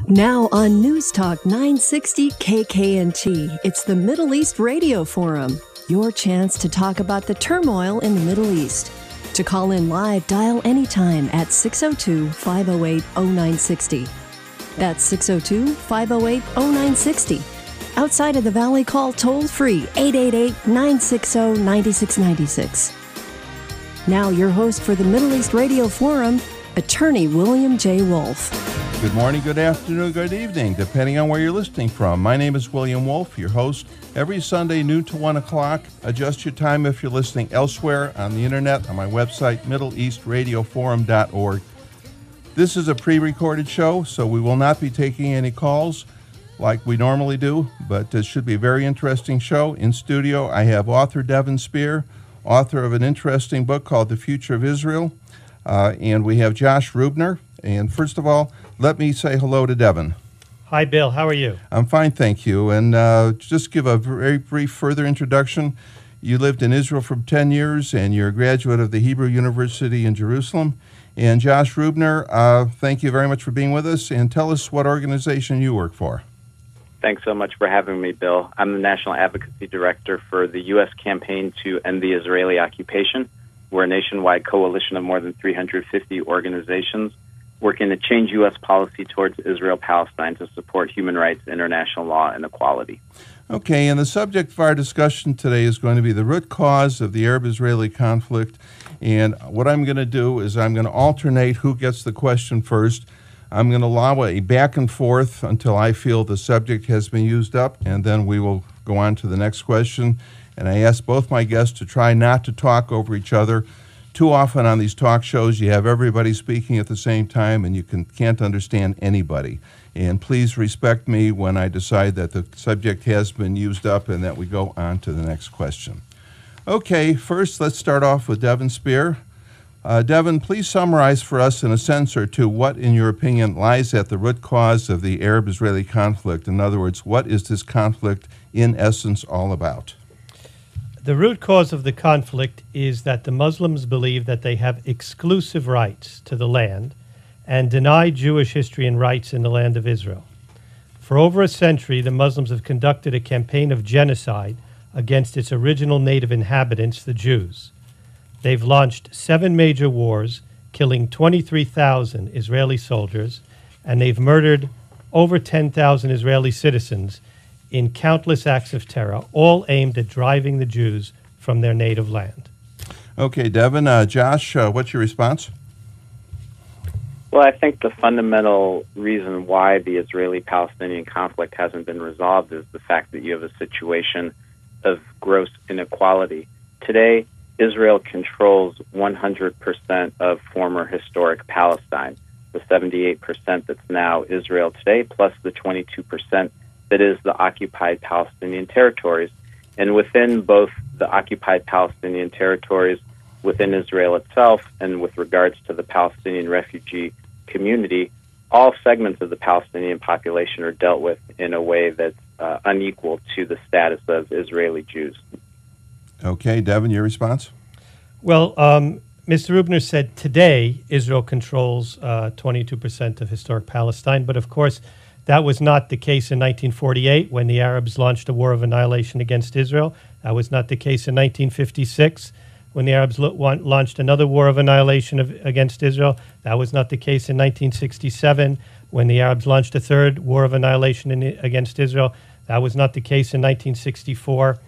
Now on News Talk 960 KKNT, it's the Middle East Radio Forum. Your chance to talk about the turmoil in the Middle East. To call in live, dial anytime at 602-508-0960. That's 602-508-0960. Outside of the Valley, call toll-free 888-960-9696. Now your host for the Middle East Radio Forum, Attorney William J. Wolf. Good morning, good afternoon, good evening, depending on where you're listening from. My name is William Wolf, your host. Every Sunday, noon to 1 o'clock. Adjust your time if you're listening elsewhere on the internet, on my website, MiddleEastRadioForum.org. This is a pre-recorded show, so we will not be taking any calls like we normally do, but this should be a very interesting show. In studio, I have author Devin Sper, author of an interesting book called The Future of Israel, and we have Josh Reubner. And first of all, let me say hello to Devin. Hi, Bill. How are you? I'm fine, thank you. And just give a very brief further introduction. You lived in Israel for 10 years, and you're a graduate of the Hebrew University in Jerusalem. And Josh Reubner, thank you very much for being with us. And tell us what organization you work for. Thanks so much for having me, Bill. I'm the National Advocacy Director for the U.S. Campaign to End the Israeli Occupation. We're a nationwide coalition of more than 350 organizations working to change U.S. policy towards Israel-Palestine to support human rights, international law, and equality. Okay, and the subject of our discussion today is going to be the root cause of the Arab-Israeli conflict. And what I'm going to do is I'm going to alternate who gets the question first. I'm going to allow a back and forth until I feel the subject has been used up, and then we will go on to the next question. And I ask both my guests to try not to talk over each other. Too often on these talk shows, you have everybody speaking at the same time, and you can't understand anybody. And please respect me when I decide that the subject has been used up and that we go on to the next question. Okay, first let's start off with Devin Sper. Devin, please summarize for us in a sentence or two what, in your opinion, lies at the root cause of the Arab-Israeli conflict. In other words, what is this conflict in essence all about? The root cause of the conflict is that the Muslims believe that they have exclusive rights to the land and deny Jewish history and rights in the land of Israel. For over a century, the Muslims have conducted a campaign of genocide against its original native inhabitants, the Jews. They've launched 7 major wars, killing 23,000 Israeli soldiers, and they've murdered over 10,000 Israeli citizens in countless acts of terror, all aimed at driving the Jews from their native land. Okay, Devin. Josh, what's your response? Well, I think the fundamental reason why the Israeli-Palestinian conflict hasn't been resolved is the fact that you have a situation of gross inequality. Today, Israel controls 100% of former historic Palestine, the 78% that's now Israel today, plus the 22% that is the occupied Palestinian territories. And within both the occupied Palestinian territories, within Israel itself, and with regards to the Palestinian refugee community, all segments of the Palestinian population are dealt with in a way that's unequal to the status of Israeli Jews. Okay, Devin, your response? Well, Mr. Reubner said today Israel controls 22% of historic Palestine, but of course that was not the case in 1948 when the Arabs launched a war of annihilation against Israel. That was not the case in 1956 when the Arabs launched another war of annihilation against Israel. That was not the case in 1967 when the Arabs launched a third war of annihilation against Israel. That was not the case in 1964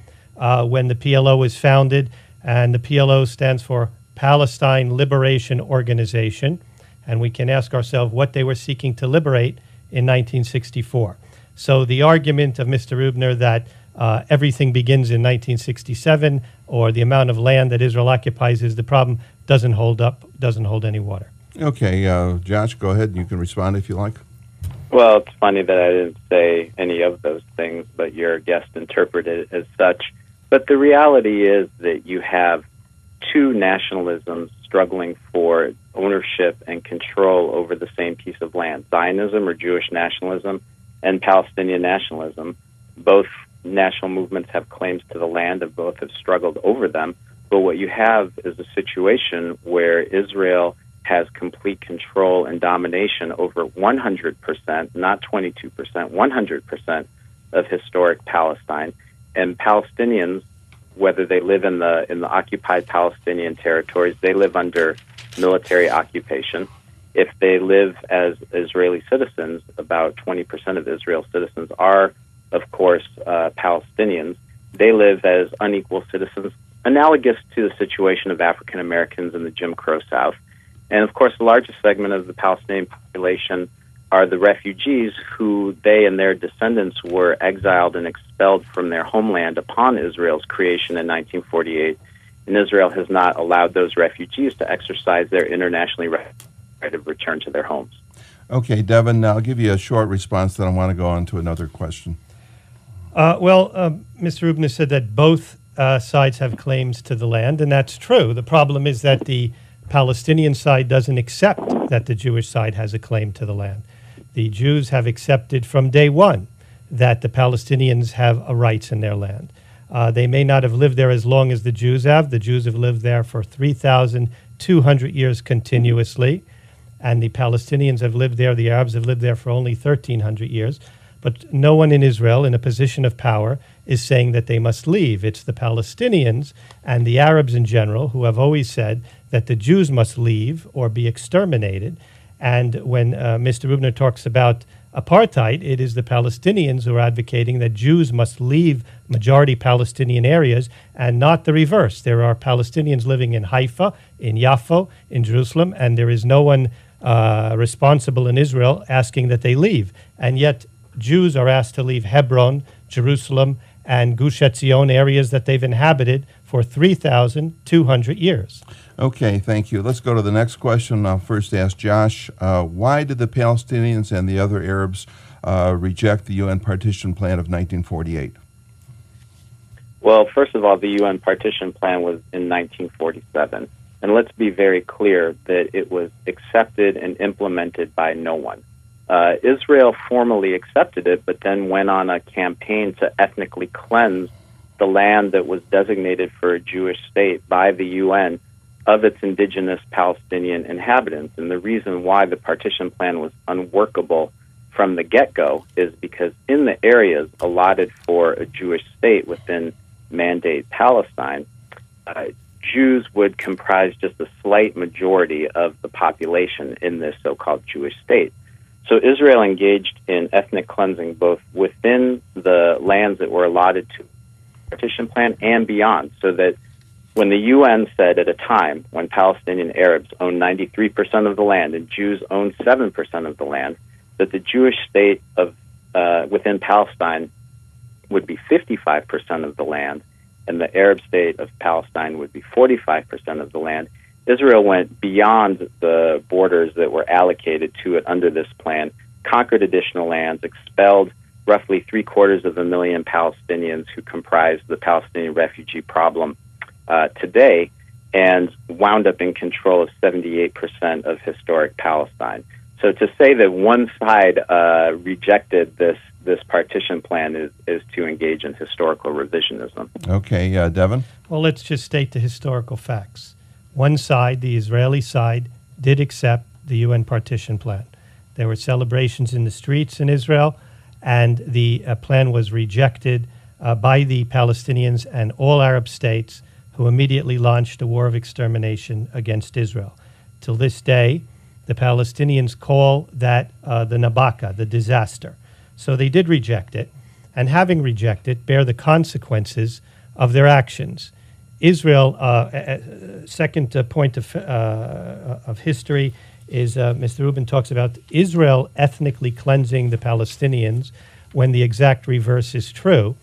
when the PLO was founded. And the PLO stands for Palestine Liberation Organization. And we can ask ourselves what they were seeking to liberate in 1964. So the argument of Mr. Reubner that everything begins in 1967 or the amount of land that Israel occupies is the problem doesn't hold up, doesn't hold any water. Okay, Josh, go ahead. You can respond if you like. Well, it's funny that I didn't say any of those things, but your guest interpreted it as such. But the reality is that you have two nationalisms struggling for ownership and control over the same piece of land, Zionism or Jewish nationalism and Palestinian nationalism. Both national movements have claims to the land and both have struggled over them. But what you have is a situation where Israel has complete control and domination over 100%, not 22%, 100% of historic Palestine. And Palestinians, whether they live in the occupied Palestinian territories, they live under military occupation. If they live as Israeli citizens, about 20% of Israel's citizens are, of course, Palestinians. They live as unequal citizens, analogous to the situation of African Americans in the Jim Crow South. And, of course, the largest segment of the Palestinian population are the refugees who they and their descendants were exiled and expelled from their homeland upon Israel's creation in 1948. And Israel has not allowed those refugees to exercise their internationally right of return to their homes. Okay, Devin, I'll give you a short response, then I want to go on to another question. Mr. Reubner said that both sides have claims to the land, and that's true. The problem is that the Palestinian side doesn't accept that the Jewish side has a claim to the land. The Jews have accepted from day one that the Palestinians have rights in their land. They may not have lived there as long as the Jews have. The Jews have lived there for 3,200 years continuously, and the Palestinians have lived there, the Arabs have lived there for only 1,300 years. But no one in Israel in a position of power is saying that they must leave. It's the Palestinians and the Arabs in general who have always said that the Jews must leave or be exterminated. And when Mr. Reubner talks about apartheid, it is the Palestinians who are advocating that Jews must leave majority Palestinian areas and not the reverse. There are Palestinians living in Haifa, in Yaffo, in Jerusalem, and there is no one responsible in Israel asking that they leave. And yet Jews are asked to leave Hebron, Jerusalem, and Gush Etzion, areas that they've inhabited for 3,200 years. Okay, thank you. Let's go to the next question. I'll first ask Josh, why did the Palestinians and the other Arabs reject the UN partition plan of 1948? Well, first of all, the UN partition plan was in 1947. And let's be very clear that it was accepted and implemented by no one. Israel formally accepted it, but then went on a campaign to ethnically cleanse the land that was designated for a Jewish state by the UN of its indigenous Palestinian inhabitants. And the reason why the partition plan was unworkable from the get-go is because in the areas allotted for a Jewish state within Mandate Palestine, Jews would comprise just a slight majority of the population in this so-called Jewish state. So Israel engaged in ethnic cleansing both within the lands that were allotted to the partition plan and beyond, so that when the UN said at a time when Palestinian Arabs owned 93% of the land and Jews owned 7% of the land, that the Jewish state of within Palestine would be 55% of the land and the Arab state of Palestine would be 45% of the land, Israel went beyond the borders that were allocated to it under this plan, conquered additional lands, expelled roughly 750,000 Palestinians who comprise the Palestinian refugee problem today, and wound up in control of 78% of historic Palestine. So to say that one side rejected this partition plan is to engage in historical revisionism. Okay, Devin? Well, let's just state the historical facts. One side, the Israeli side, did accept the UN partition plan. There were celebrations in the streets in Israel, and the plan was rejected by the Palestinians and all Arab states, who immediately launched a war of extermination against Israel. Till this day, the Palestinians call that the Nakba, the disaster. So they did reject it, and having rejected, bear the consequences of their actions. Israel, second point of history is Mr. Rubin talks about Israel ethnically cleansing the Palestinians when the exact reverse is true.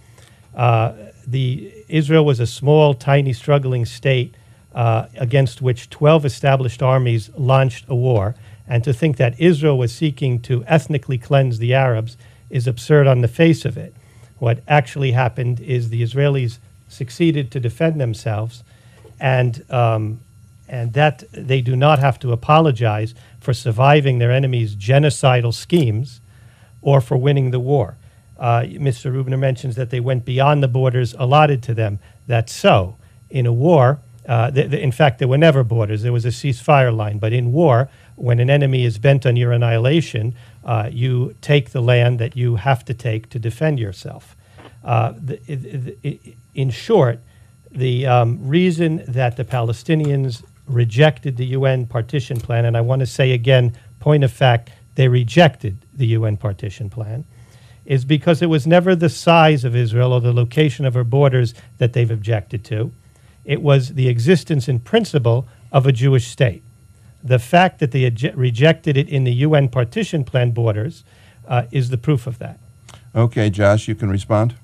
Israel was a small, tiny, struggling state against which 12 established armies launched a war. And to think that Israel was seeking to ethnically cleanse the Arabs is absurd on the face of it. What actually happened is the Israelis succeeded to defend themselves, and that they do not have to apologize for surviving their enemies' genocidal schemes or for winning the war. Mr. Reubner mentions that they went beyond the borders allotted to them. That's so. In a war, In fact, there were never borders. There was a ceasefire line. But in war, when an enemy is bent on your annihilation, you take the land that you have to take to defend yourself. In short, the reason that the Palestinians rejected the UN partition plan, and I want to say again, point of fact, they rejected the UN partition plan, is because it was never the size of Israel or the location of her borders that they've objected to. It was the existence in principle of a Jewish state. The fact that they rejected it in the UN partition plan borders is the proof of that. Okay, Josh, you can respond.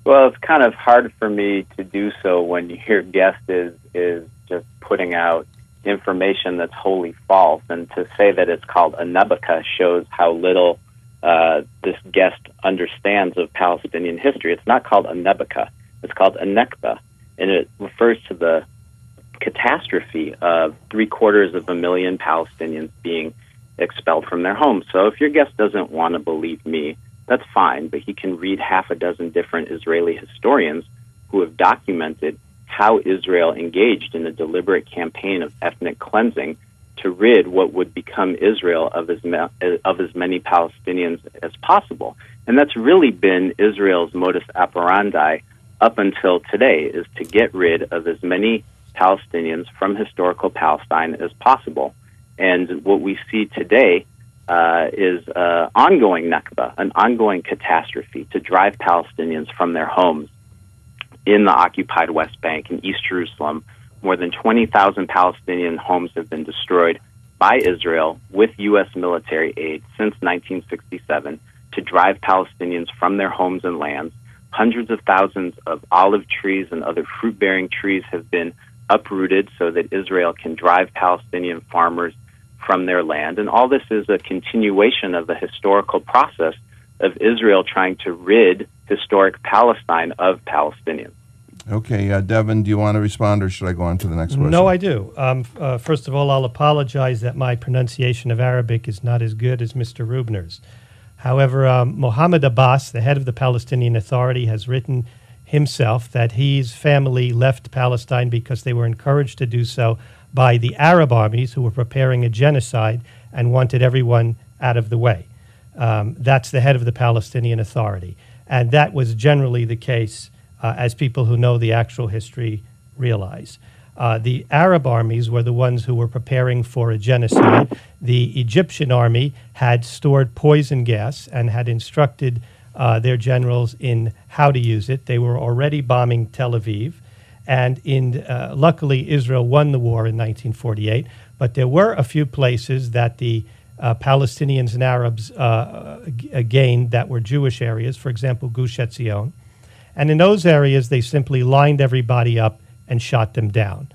Well, it's kind of hard for me to do so when your guest is just putting out information that's wholly false. And to say that it's called a Nebuchah shows how little this guest understands of Palestinian history. It's not called a Nebuchah. It's called a Nekba. And it refers to the catastrophe of 750,000 Palestinians being expelled from their homes. So if your guest doesn't want to believe me, that's fine, but he can read half a dozen different Israeli historians who have documented how Israel engaged in a deliberate campaign of ethnic cleansing to rid what would become Israel of as many Palestinians as possible. And that's really been Israel's modus operandi up until today, is to get rid of as many Palestinians from historical Palestine as possible. And what we see today is ongoing Nakba, an ongoing catastrophe to drive Palestinians from their homes in the occupied West Bank and East Jerusalem. More than 20,000 Palestinian homes have been destroyed by Israel with U.S. military aid since 1967 to drive Palestinians from their homes and lands. Hundreds of thousands of olive trees and other fruit-bearing trees have been uprooted so that Israel can drive Palestinian farmers from their land. And all this is a continuation of the historical process of Israel trying to rid historic Palestine of Palestinians. Okay, Devin, do you want to respond, or should I go on to the next question? No, I do. First of all, I'll apologize that my pronunciation of Arabic is not as good as Mr. Reubner's. However, Mohammed Abbas, the head of the Palestinian Authority, has written himself that his family left Palestine because they were encouraged to do so by the Arab armies who were preparing a genocide and wanted everyone out of the way. That's the head of the Palestinian Authority. And that was generally the case, as people who know the actual history realize. The Arab armies were the ones who were preparing for a genocide. The Egyptian army had stored poison gas and had instructed their generals in how to use it. They were already bombing Tel Aviv. And luckily, Israel won the war in 1948. But there were a few places that the Palestinians and Arabs gained that were Jewish areas, for example, Gush Etzion. And in those areas, they simply lined everybody up and shot them down.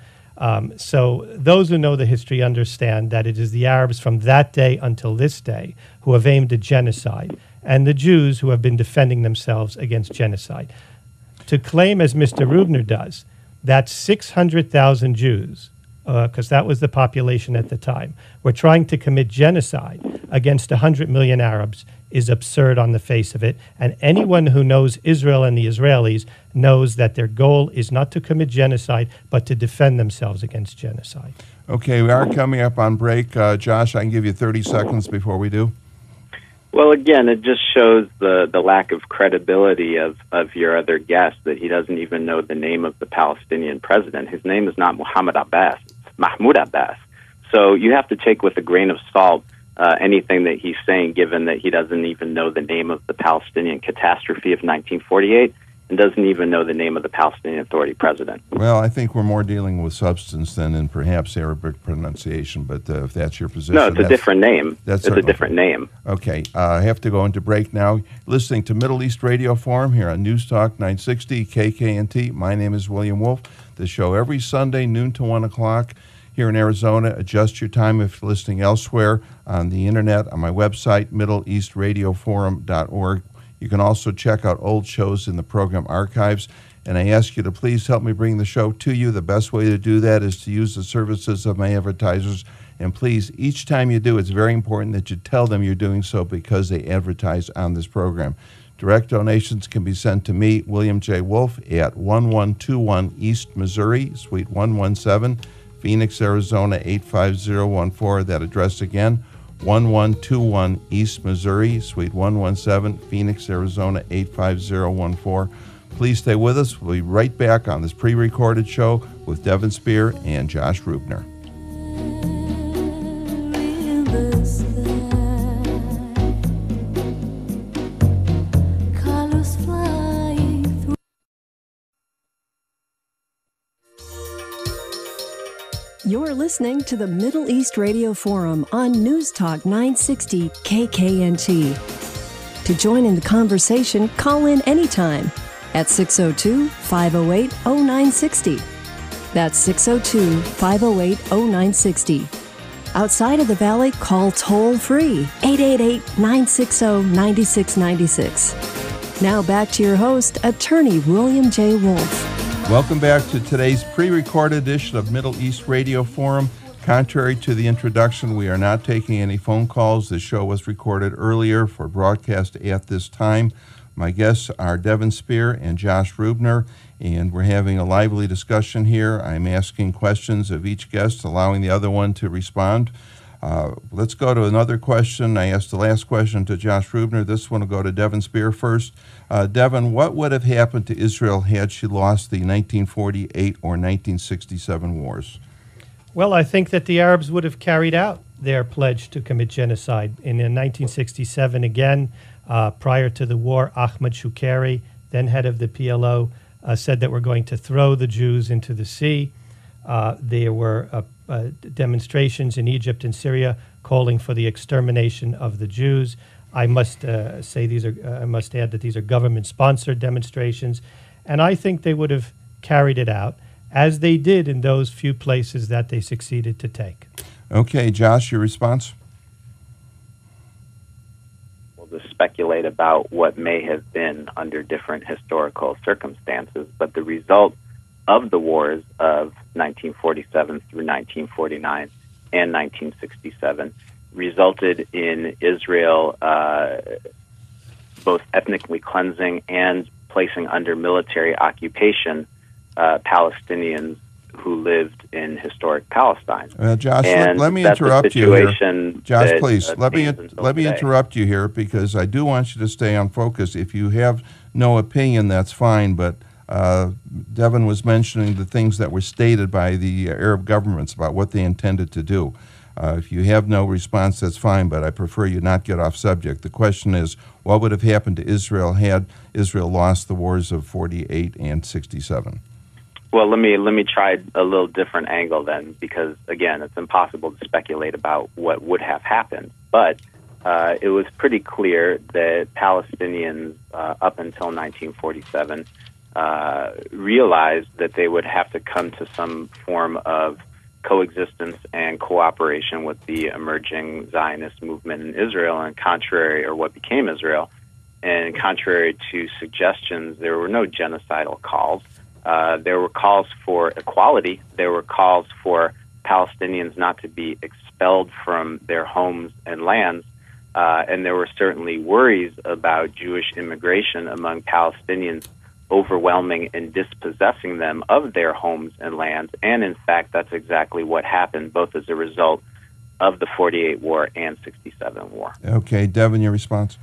So those who know the history understand that it is the Arabs from that day until this day who have aimed at genocide, and the Jews who have been defending themselves against genocide. To claim, as Mr. Reubner does, that 600,000 Jews, because that was the population at the time, were trying to commit genocide against 100 million Arabs is absurd on the face of it. And anyone who knows Israel and the Israelis knows that their goal is not to commit genocide, but to defend themselves against genocide. Okay, we are coming up on break. Josh, I can give you 30 seconds before we do. Well, again, it just shows the lack of credibility of your other guest, that he doesn't even know the name of the Palestinian president. His name is not Mohammed Abbas, it's Mahmoud Abbas. So you have to take with a grain of salt anything that he's saying, given that he doesn't even know the name of the Palestinian catastrophe of 1948 and doesn't even know the name of the Palestinian Authority president. Well, I think we're more dealing with substance than in perhaps Arabic pronunciation, but if that's your position... No, it's a different name. It's a different name. Okay, I have to go into break now. Listening to Middle East Radio Forum here on News Talk 960 KKNT. My name is William Wolf. The show every Sunday, noon to 1 o'clock here in Arizona. Adjust your time if you're listening elsewhere on the internet, on my website, middleeastradioforum.org. You can also check out old shows in the program archives. And I ask you to please help me bring the show to you. The best way to do that is to use the services of my advertisers. And please, each time you do, it's very important that you tell them you're doing so because they advertise on this program. Direct donations can be sent to me, William J. Wolf, at 1121 East Missouri, Suite 117, Phoenix, Arizona 85014. That address again, 1121 East Missouri, Suite 117, Phoenix, Arizona 85014. Please stay with us. We'll be right back on this pre-recorded show with Devin Sper and Josh Reubner. You're listening to the Middle East Radio Forum on News Talk 960 KKNT. To join in the conversation, call in anytime at 602-508-0960. That's 602-508-0960. Outside of the Valley, call toll-free 888-960-9696. Now back to your host, Attorney William J. Wolf. Welcome back to today's pre-recorded edition of Middle East Radio Forum. Contrary to the introduction, we are not taking any phone calls. This show was recorded earlier for broadcast at this time. My guests are Devin Sper and Josh Reubner, and we're having a lively discussion here. I'm asking questions of each guest, allowing the other one to respond. Let's go to another question. I asked the last question to Josh Reubner. This one will go to Devin Sper first. Devin, what would have happened to Israel had she lost the 1948 or 1967 wars? Well, I think that the Arabs would have carried out their pledge to commit genocide. In 1967, again, prior to the war, Ahmed Shukeri, then head of the PLO, said that we're going to throw the Jews into the sea. There were demonstrations in Egypt and Syria calling for the extermination of the Jews. I must add that these are government-sponsored demonstrations, and I think they would have carried it out as they did in those few places that they succeeded to take. Okay, Josh, your response? We'll just speculate about what may have been under different historical circumstances, but the result of the wars of 1947 through 1949 and 1967 resulted in Israel both ethnically cleansing and placing under military occupation Palestinians who lived in historic Palestine. Josh, let me interrupt you here. Josh, please, let me interrupt you here because I do want you to stay on focus. If you have no opinion, that's fine, but Devin was mentioning the things that were stated by the Arab governments about what they intended to do. If you have no response, that's fine, but I prefer you not get off subject. The question is, what would have happened to Israel had Israel lost the wars of 48 and 67? Well, let me try a little different angle then, because, again, it's impossible to speculate about what would have happened. But it was pretty clear that Palestinians, up until 1947, realized that they would have to come to some form of coexistence and cooperation with the emerging Zionist movement in Israel, and what became Israel. And contrary to suggestions, there were no genocidal calls. There were calls for equality. There were calls for Palestinians not to be expelled from their homes and lands. And there were certainly worries about Jewish immigration among Palestinians overwhelming and dispossessing them of their homes and lands. And in fact, that's exactly what happened, both as a result of the 48 war and 67 war. Okay, Devin, your response?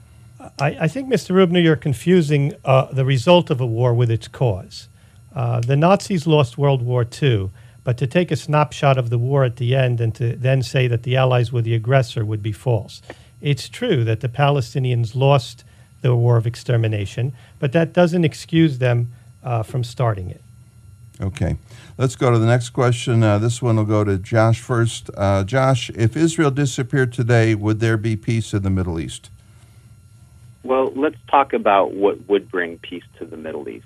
I think, Mr. Reubner, you're confusing the result of a war with its cause. The Nazis lost World War II, but to take a snapshot of the war at the end and to then say that the Allies were the aggressor would be false. It's true that the Palestinians lost the war of extermination, but that doesn't excuse them from starting it. Okay. Let's go to the next question. This one will go to Josh first. Josh, if Israel disappeared today, would there be peace in the Middle East? Well, let's talk about what would bring peace to the Middle East.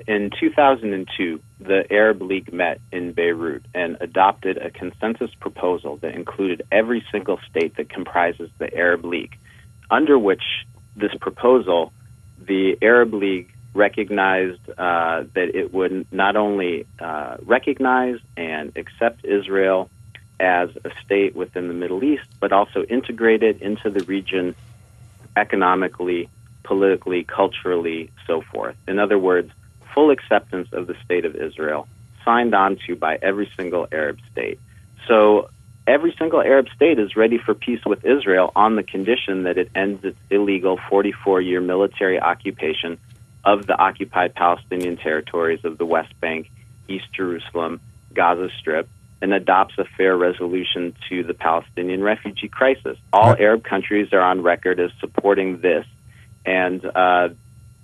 In 2002, the Arab League met in Beirut and adopted a consensus proposal that included every single state that comprises the Arab League, under which this proposal, the Arab League recognized that it would not only recognize and accept Israel as a state within the Middle East, but also integrate it into the region economically, politically, culturally, so forth. In other words, full acceptance of the State of Israel, signed on to by every single Arab state. So every single Arab state is ready for peace with Israel on the condition that it ends its illegal 44-year military occupation of the occupied Palestinian territories of the West Bank, East Jerusalem, Gaza Strip, and adopts a fair resolution to the Palestinian refugee crisis. All Arab countries are on record as supporting this. And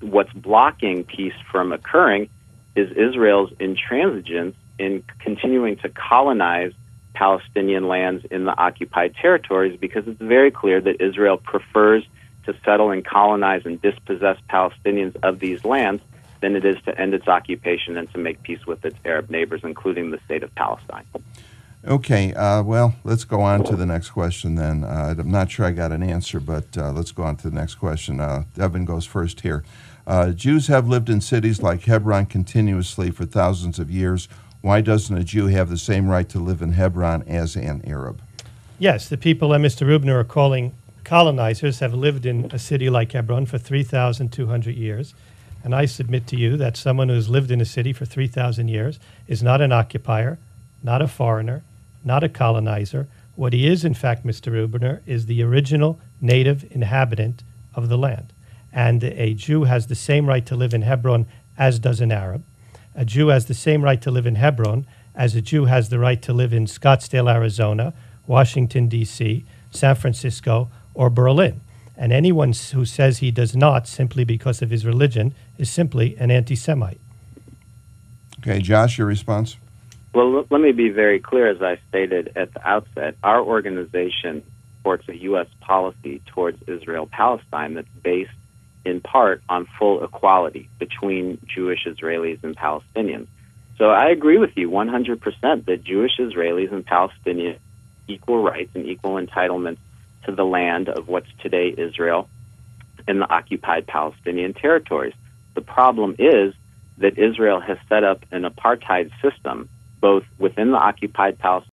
what's blocking peace from occurring is Israel's intransigence in continuing to colonize Palestinian lands in the occupied territories, because it's very clear that Israel prefers to settle and colonize and dispossess Palestinians of these lands than it is to end its occupation and to make peace with its Arab neighbors, including the state of Palestine. Okay, well, let's go on to the next question then. I'm not sure I got an answer, but let's go on to the next question. Devin goes first here. Jews have lived in cities like Hebron continuously for thousands of years. Why doesn't a Jew have the same right to live in Hebron as an Arab? Yes, the people that Mr. Reubner are calling colonizers have lived in a city like Hebron for 3,200 years. And I submit to you that someone who's lived in a city for 3,000 years is not an occupier, not a foreigner, not a colonizer. What he is, in fact, Mr. Reubner, is the original native inhabitant of the land. And a Jew has the same right to live in Hebron as does an Arab. A Jew has the same right to live in Hebron as a Jew has the right to live in Scottsdale, Arizona, Washington, D.C., San Francisco, or Berlin. And anyone who says he does not simply because of his religion is simply an anti-Semite. Okay, Josh, your response? Well, let me be very clear, as I stated at the outset. Our organization supports a U.S. policy towards Israel-Palestine that's based in part on full equality between Jewish Israelis and Palestinians. So I agree with you 100% that Jewish Israelis and Palestinians equal rights and equal entitlements to the land of what's today Israel and the occupied Palestinian territories. The problem is that Israel has set up an apartheid system both within the occupied Palestinian